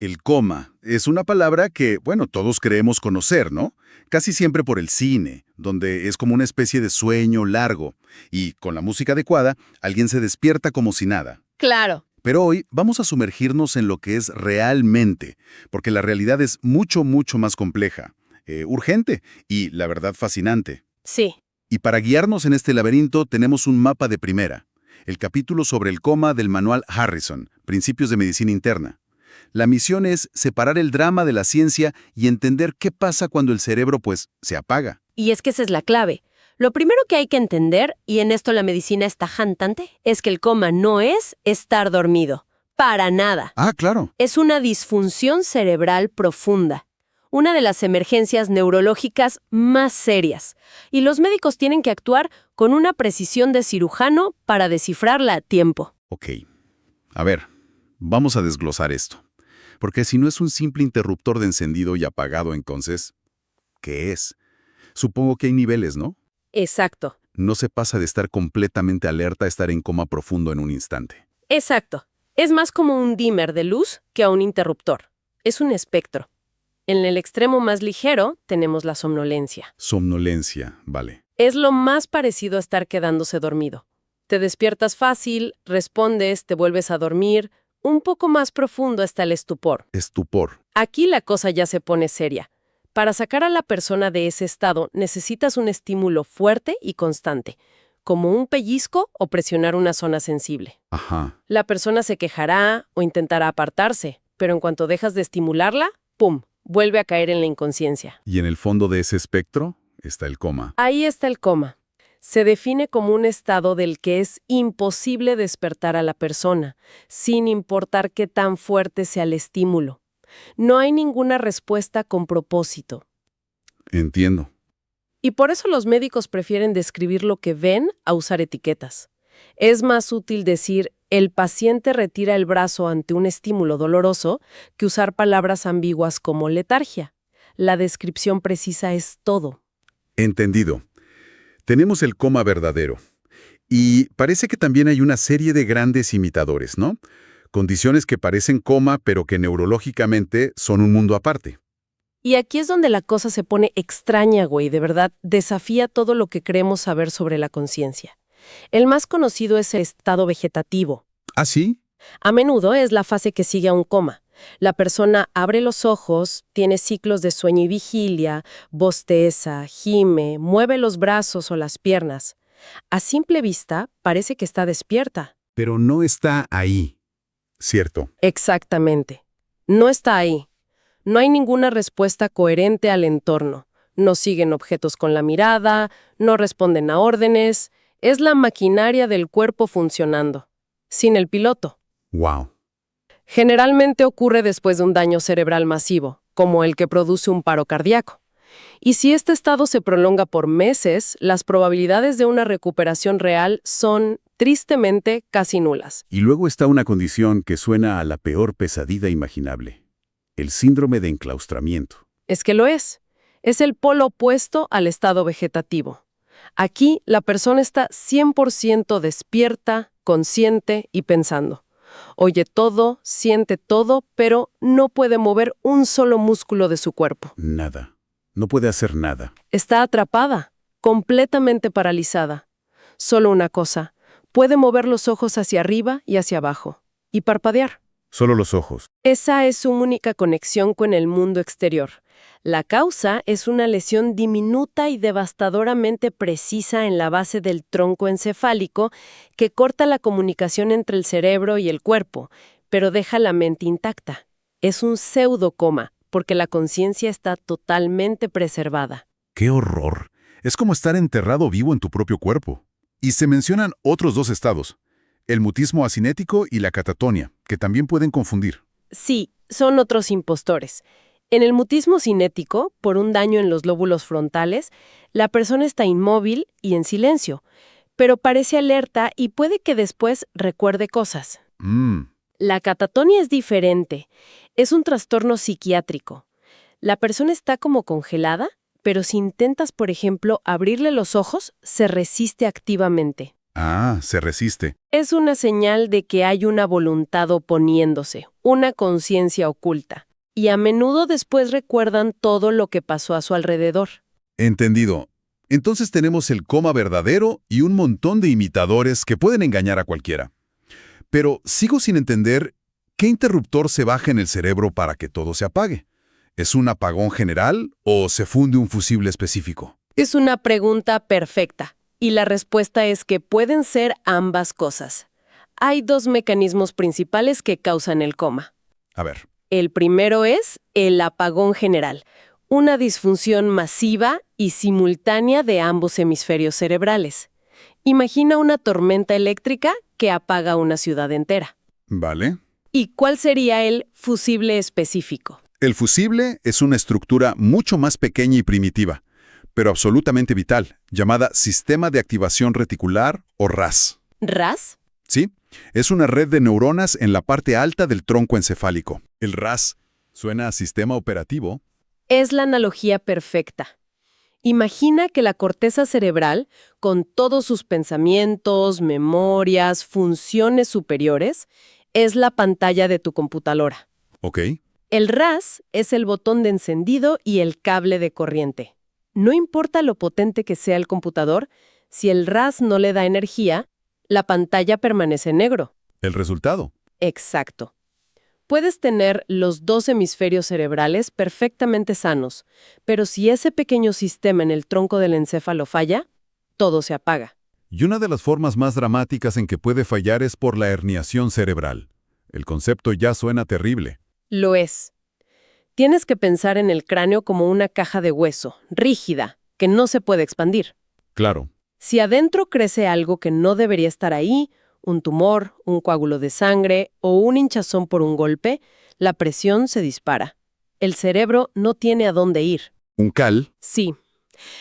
El coma es una palabra que, bueno, todos creemos conocer, ¿no? Casi siempre por el cine, donde es como una especie de sueño largo, y con la música adecuada, alguien se despierta como si nada. Claro. Pero hoy vamos a sumergirnos en lo que es realmente, porque la realidad es mucho, mucho más compleja, urgente y, la verdad, fascinante. Sí. Y para guiarnos en este laberinto tenemos un mapa de primera, el capítulo sobre el coma del manual Harrison, Principios de Medicina Interna. La misión es separar el drama de la ciencia y entender qué pasa cuando el cerebro, pues, se apaga. Y es que esa es la clave. Lo primero que hay que entender, y en esto la medicina es tajante, es que el coma no es estar dormido. Para nada. Ah, claro. Es una disfunción cerebral profunda. Una de las emergencias neurológicas más serias. Y los médicos tienen que actuar con una precisión de cirujano para descifrarla a tiempo. Ok. A ver, vamos a desglosar esto. Porque si no es un simple interruptor de encendido y apagado, entonces, ¿qué es? Supongo que hay niveles, ¿no? Exacto. No se pasa de estar completamente alerta a estar en coma profundo en un instante. Exacto. Es más como un dimmer de luz que a un interruptor. Es un espectro. En el extremo más ligero tenemos la somnolencia. Somnolencia, vale. Es lo más parecido a estar quedándose dormido. Te despiertas fácil, respondes, te vuelves a dormir. Un poco más profundo está el estupor. Estupor. Aquí la cosa ya se pone seria. Para sacar a la persona de ese estado necesitas un estímulo fuerte y constante, como un pellizco o presionar una zona sensible. Ajá. La persona se quejará o intentará apartarse, pero en cuanto dejas de estimularla, ¡pum!, vuelve a caer en la inconsciencia. Y en el fondo de ese espectro está el coma. Ahí está el coma. Se define como un estado del que es imposible despertar a la persona, sin importar qué tan fuerte sea el estímulo. No hay ninguna respuesta con propósito. Entiendo. Y por eso los médicos prefieren describir lo que ven a usar etiquetas. Es más útil decir, el paciente retira el brazo ante un estímulo doloroso, que usar palabras ambiguas como letargia. La descripción precisa es todo. Entendido. Tenemos el coma verdadero. Y parece que también hay una serie de grandes imitadores, ¿no? Condiciones que parecen coma, pero que neurológicamente son un mundo aparte. Y aquí es donde la cosa se pone extraña, güey, de verdad, desafía todo lo que creemos saber sobre la conciencia. El más conocido es el estado vegetativo. ¿Ah, sí? A menudo es la fase que sigue a un coma. La persona abre los ojos, tiene ciclos de sueño y vigilia, bosteza, gime, mueve los brazos o las piernas. A simple vista, parece que está despierta. Pero no está ahí. Cierto. Exactamente. No está ahí. No hay ninguna respuesta coherente al entorno. No siguen objetos con la mirada, no responden a órdenes. Es la maquinaria del cuerpo funcionando, sin el piloto. Wow. Generalmente ocurre después de un daño cerebral masivo, como el que produce un paro cardíaco. Y si este estado se prolonga por meses, las probabilidades de una recuperación real son, tristemente, casi nulas. Y luego está una condición que suena a la peor pesadilla imaginable. El síndrome de enclaustramiento. Es que lo es. Es el polo opuesto al estado vegetativo. Aquí, la persona está 100% despierta, consciente y pensando. Oye todo, siente todo, pero no puede mover un solo músculo de su cuerpo. Nada. No puede hacer nada. Está atrapada, completamente paralizada. Solo una cosa, puede mover los ojos hacia arriba y hacia abajo, y parpadear. Solo los ojos. Esa es su única conexión con el mundo exterior. La causa es una lesión diminuta y devastadoramente precisa en la base del tronco encefálico que corta la comunicación entre el cerebro y el cuerpo, pero deja la mente intacta. Es un pseudocoma, porque la conciencia está totalmente preservada. ¡Qué horror! Es como estar enterrado vivo en tu propio cuerpo. Y se mencionan otros dos estados, el mutismo asinético y la catatonia, que también pueden confundir. Sí, son otros impostores. En el mutismo cinético, por un daño en los lóbulos frontales, la persona está inmóvil y en silencio, pero parece alerta y puede que después recuerde cosas. La catatonia es diferente. Es un trastorno psiquiátrico. La persona está como congelada, pero si intentas, por ejemplo, abrirle los ojos, se resiste activamente. Ah, se resiste. Es una señal de que hay una voluntad oponiéndose, una conciencia oculta. Y a menudo después recuerdan todo lo que pasó a su alrededor. Entendido. Entonces tenemos el coma verdadero y un montón de imitadores que pueden engañar a cualquiera. Pero sigo sin entender qué interruptor se baja en el cerebro para que todo se apague. ¿Es un apagón general o se funde un fusible específico? Es una pregunta perfecta. Y la respuesta es que pueden ser ambas cosas. Hay dos mecanismos principales que causan el coma. A ver. El primero es el apagón general, una disfunción masiva y simultánea de ambos hemisferios cerebrales. Imagina una tormenta eléctrica que apaga una ciudad entera. Vale. ¿Y cuál sería el fusible específico? El fusible es una estructura mucho más pequeña y primitiva, pero absolutamente vital, llamada Sistema de Activación Reticular o RAS. ¿RAS? ¿Sí? Es una red de neuronas en la parte alta del tronco encefálico. El RAS suena a sistema operativo. Es la analogía perfecta. Imagina que la corteza cerebral, con todos sus pensamientos, memorias, funciones superiores, es la pantalla de tu computadora. Ok. El RAS es el botón de encendido y el cable de corriente. No importa lo potente que sea el computador, si el RAS no le da energía, la pantalla permanece en negro. El resultado. Exacto. Puedes tener los dos hemisferios cerebrales perfectamente sanos, pero si ese pequeño sistema en el tronco del encéfalo falla, todo se apaga. Y una de las formas más dramáticas en que puede fallar es por la herniación cerebral. El concepto ya suena terrible. Lo es. Tienes que pensar en el cráneo como una caja de hueso, rígida, que no se puede expandir. Claro. Si adentro crece algo que no debería estar ahí, un tumor, un coágulo de sangre o un hinchazón por un golpe, la presión se dispara. El cerebro no tiene a dónde ir. Un cal. Sí.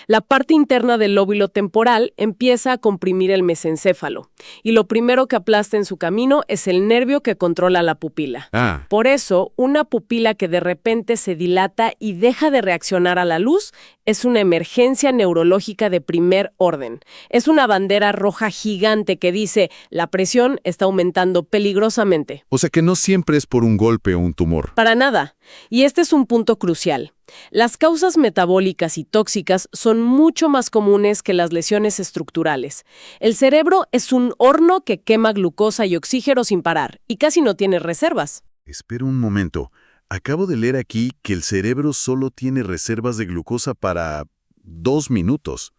La parte interna del lóbulo temporal empieza a comprimir el mesencéfalo, y lo primero que aplasta en su camino es el nervio que controla la pupila. Ah. Por eso, una pupila que de repente se dilata y deja de reaccionar a la luz es una emergencia neurológica de primer orden. Es una bandera roja gigante que dice, la presión está aumentando peligrosamente. O sea que no siempre es por un golpe o un tumor. Para nada. Y este es un punto crucial. Las causas metabólicas y tóxicas son mucho más comunes que las lesiones estructurales. El cerebro es un horno que quema glucosa y oxígeno sin parar, y casi no tiene reservas. Espera un momento. Acabo de leer aquí que el cerebro solo tiene reservas de glucosa para 2 minutos.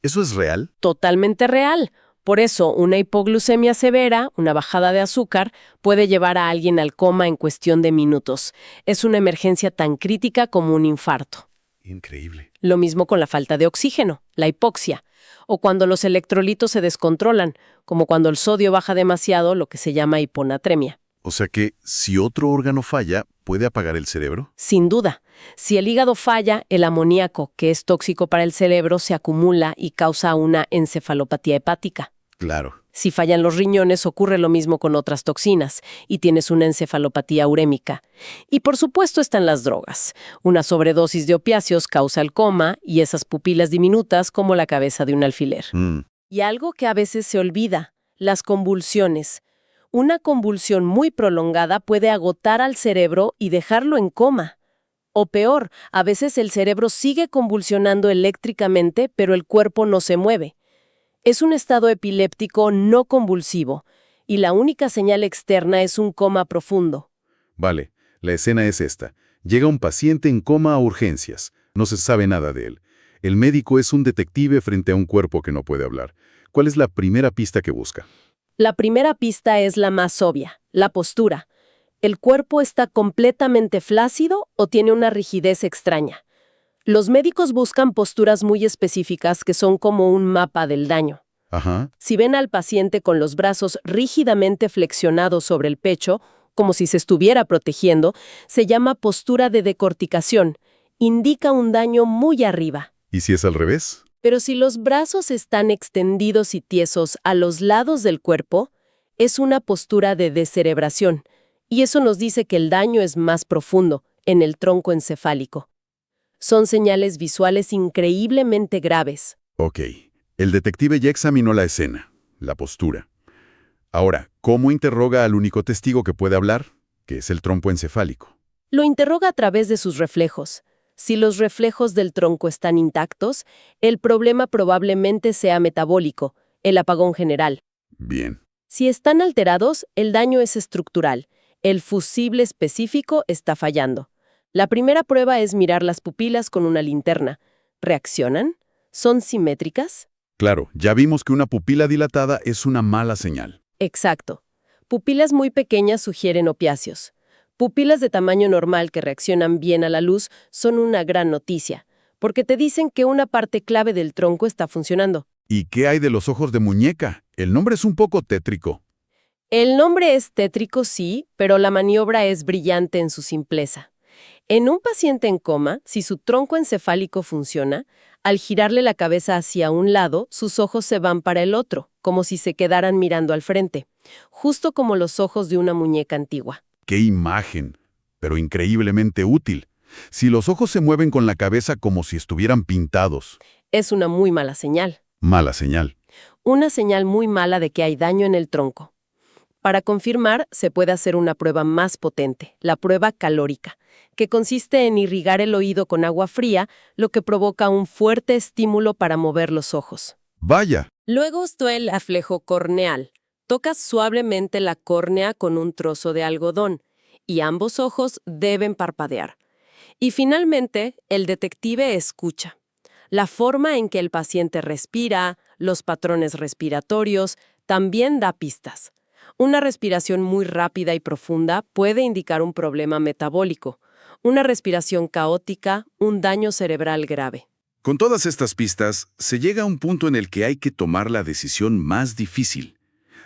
¿Eso es real? Totalmente real. Por eso, una hipoglucemia severa, una bajada de azúcar, puede llevar a alguien al coma en cuestión de minutos. Es una emergencia tan crítica como un infarto. Increíble. Lo mismo con la falta de oxígeno, la hipoxia, o cuando los electrolitos se descontrolan, como cuando el sodio baja demasiado, lo que se llama hiponatremia. O sea que si otro órgano falla, ¿puede apagar el cerebro? Sin duda, si el hígado falla, el amoníaco, que es tóxico para el cerebro, se acumula y causa una encefalopatía hepática. Claro. Si fallan los riñones, ocurre lo mismo con otras toxinas y tienes una encefalopatía urémica. Y por supuesto están las drogas. Una sobredosis de opiáceos causa el coma y esas pupilas diminutas como la cabeza de un alfiler. Y algo que a veces se olvida, las convulsiones. Una convulsión muy prolongada puede agotar al cerebro y dejarlo en coma. O peor, a veces el cerebro sigue convulsionando eléctricamente, pero el cuerpo no se mueve. Es un estado epiléptico no convulsivo, y la única señal externa es un coma profundo. Vale, la escena es esta. Llega un paciente en coma a urgencias. No se sabe nada de él. El médico es un detective frente a un cuerpo que no puede hablar. ¿Cuál es la primera pista que busca? La primera pista es la más obvia, la postura. ¿El cuerpo está completamente flácido o tiene una rigidez extraña? Los médicos buscan posturas muy específicas que son como un mapa del daño. Ajá. Si ven al paciente con los brazos rígidamente flexionados sobre el pecho, como si se estuviera protegiendo, se llama postura de decorticación. Indica un daño muy arriba. ¿Y si es al revés? Pero si los brazos están extendidos y tiesos a los lados del cuerpo, es una postura de descerebración. Y eso nos dice que el daño es más profundo, en el tronco encefálico. Son señales visuales increíblemente graves. Ok. El detective ya examinó la escena. la postura. Ahora, ¿cómo interroga al único testigo que puede hablar? Que es el trompo encefálico. Lo interroga a través de sus reflejos. Si los reflejos del tronco están intactos, el problema probablemente sea metabólico, el apagón general. Bien. Si están alterados, el daño es estructural. El fusible específico está fallando. La primera prueba es mirar las pupilas con una linterna. ¿Reaccionan? ¿Son simétricas? Claro, ya vimos que una pupila dilatada es una mala señal. Exacto. Pupilas muy pequeñas sugieren opiáceos. Pupilas de tamaño normal que reaccionan bien a la luz son una gran noticia, porque te dicen que una parte clave del tronco está funcionando. ¿Y qué hay de los ojos de muñeca? El nombre es un poco tétrico. El nombre es tétrico, sí, pero la maniobra es brillante en su simpleza. En un paciente en coma, si su tronco encefálico funciona, al girarle la cabeza hacia un lado, sus ojos se van para el otro, como si se quedaran mirando al frente, justo como los ojos de una muñeca antigua. ¡Qué imagen! Pero increíblemente útil. Si los ojos se mueven con la cabeza como si estuvieran pintados. Es una muy mala señal. Mala señal. Una señal muy mala de que hay daño en el tronco. Para confirmar, se puede hacer una prueba más potente, la prueba calórica, que consiste en irrigar el oído con agua fría, lo que provoca un fuerte estímulo para mover los ojos. ¡Vaya! Luego está el aflejo corneal. Tocas suavemente la córnea con un trozo de algodón y ambos ojos deben parpadear. Y finalmente, el detective escucha. La forma en que el paciente respira, los patrones respiratorios, también da pistas. Una respiración muy rápida y profunda puede indicar un problema metabólico. Una respiración caótica, un daño cerebral grave. Con todas estas pistas, se llega a un punto en el que hay que tomar la decisión más difícil.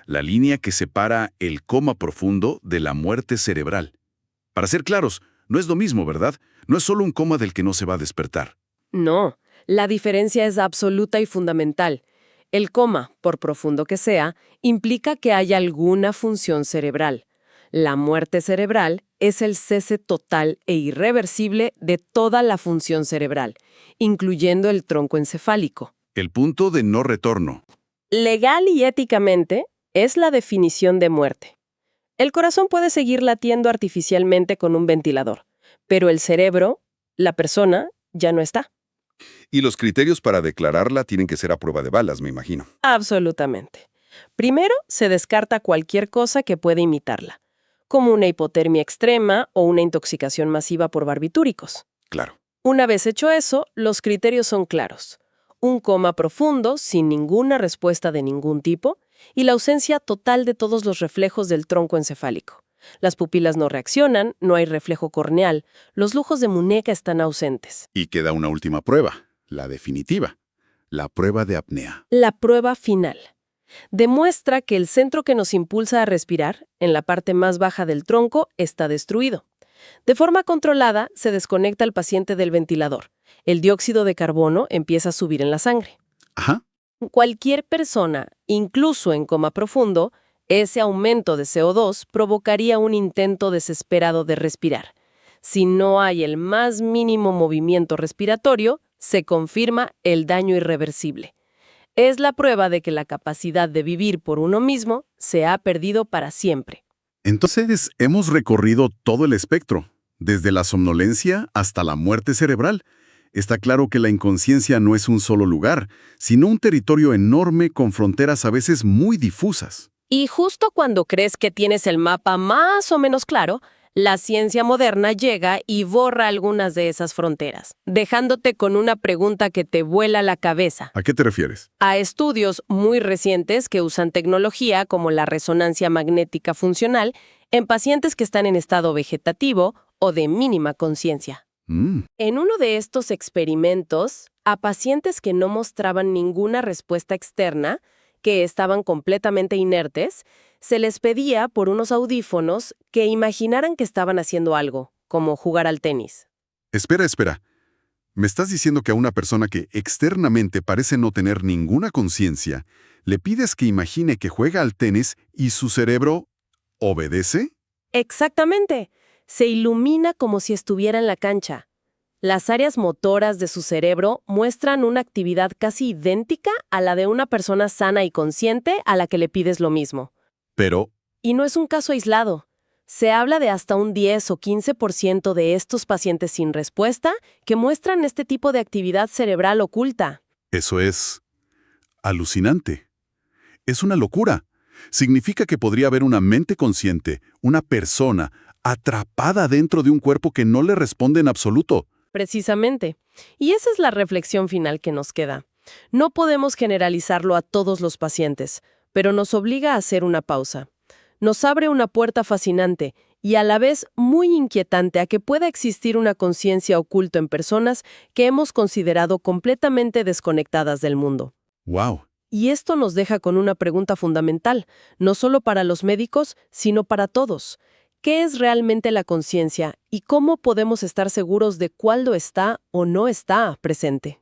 La línea que separa el coma profundo de la muerte cerebral. Para ser claros, no es lo mismo, ¿verdad? No es solo un coma del que no se va a despertar. No, la diferencia es absoluta y fundamental. El coma, por profundo que sea, implica que haya alguna función cerebral. La muerte cerebral es el cese total e irreversible de toda la función cerebral, incluyendo el tronco encefálico. El punto de no retorno. Legal y éticamente, es la definición de muerte. El corazón puede seguir latiendo artificialmente con un ventilador, pero el cerebro, la persona, ya no está. Y los criterios para declararla tienen que ser a prueba de balas, me imagino. Absolutamente. Primero, se descarta cualquier cosa que pueda imitarla, como una hipotermia extrema o una intoxicación masiva por barbitúricos. Claro. Una vez hecho eso, los criterios son claros. Un coma profundo, sin ninguna respuesta de ningún tipo, y la ausencia total de todos los reflejos del tronco encefálico. Las pupilas no reaccionan, no hay reflejo corneal, los lujos de muñeca están ausentes. Y queda una última prueba, la definitiva. La prueba de apnea. La prueba final. Demuestra que el centro que nos impulsa a respirar, en la parte más baja del tronco, está destruido. De forma controlada, se desconecta al paciente del ventilador. El dióxido de carbono empieza a subir en la sangre. Ajá. Cualquier persona, incluso en coma profundo, ese aumento de CO2 provocaría un intento desesperado de respirar. Si no hay el más mínimo movimiento respiratorio, se confirma el daño irreversible. Es la prueba de que la capacidad de vivir por uno mismo se ha perdido para siempre. Entonces, hemos recorrido todo el espectro, desde la somnolencia hasta la muerte cerebral. Está claro que la inconsciencia no es un solo lugar, sino un territorio enorme con fronteras a veces muy difusas. Y justo cuando crees que tienes el mapa más o menos claro, la ciencia moderna llega y borra algunas de esas fronteras, dejándote con una pregunta que te vuela la cabeza. ¿A qué te refieres? A estudios muy recientes que usan tecnología como la resonancia magnética funcional en pacientes que están en estado vegetativo o de mínima conciencia. En uno de estos experimentos, a pacientes que no mostraban ninguna respuesta externa, que estaban completamente inertes, se les pedía por unos audífonos que imaginaran que estaban haciendo algo, como jugar al tenis. Espera. ¿Me estás diciendo que a una persona que externamente parece no tener ninguna conciencia, le pides que imagine que juega al tenis y su cerebro obedece? Exactamente. Se ilumina como si estuviera en la cancha. Las áreas motoras de su cerebro muestran una actividad casi idéntica a la de una persona sana y consciente a la que le pides lo mismo. Pero, Y no es un caso aislado. Se habla de hasta un 10 o 15% de estos pacientes sin respuesta que muestran este tipo de actividad cerebral oculta. eso es alucinante. Es una locura. Significa que podría haber una mente consciente, una persona, atrapada dentro de un cuerpo que no le responde en absoluto. Precisamente. Y esa es la reflexión final que nos queda. No podemos generalizarlo a todos los pacientes, pero nos obliga a hacer una pausa. Nos abre una puerta fascinante y a la vez muy inquietante a que pueda existir una conciencia oculta en personas que hemos considerado completamente desconectadas del mundo. ¡Wow! Y esto nos deja con una pregunta fundamental, no solo para los médicos, sino para todos. ¿Qué es realmente la conciencia y cómo podemos estar seguros de cuándo está o no está presente?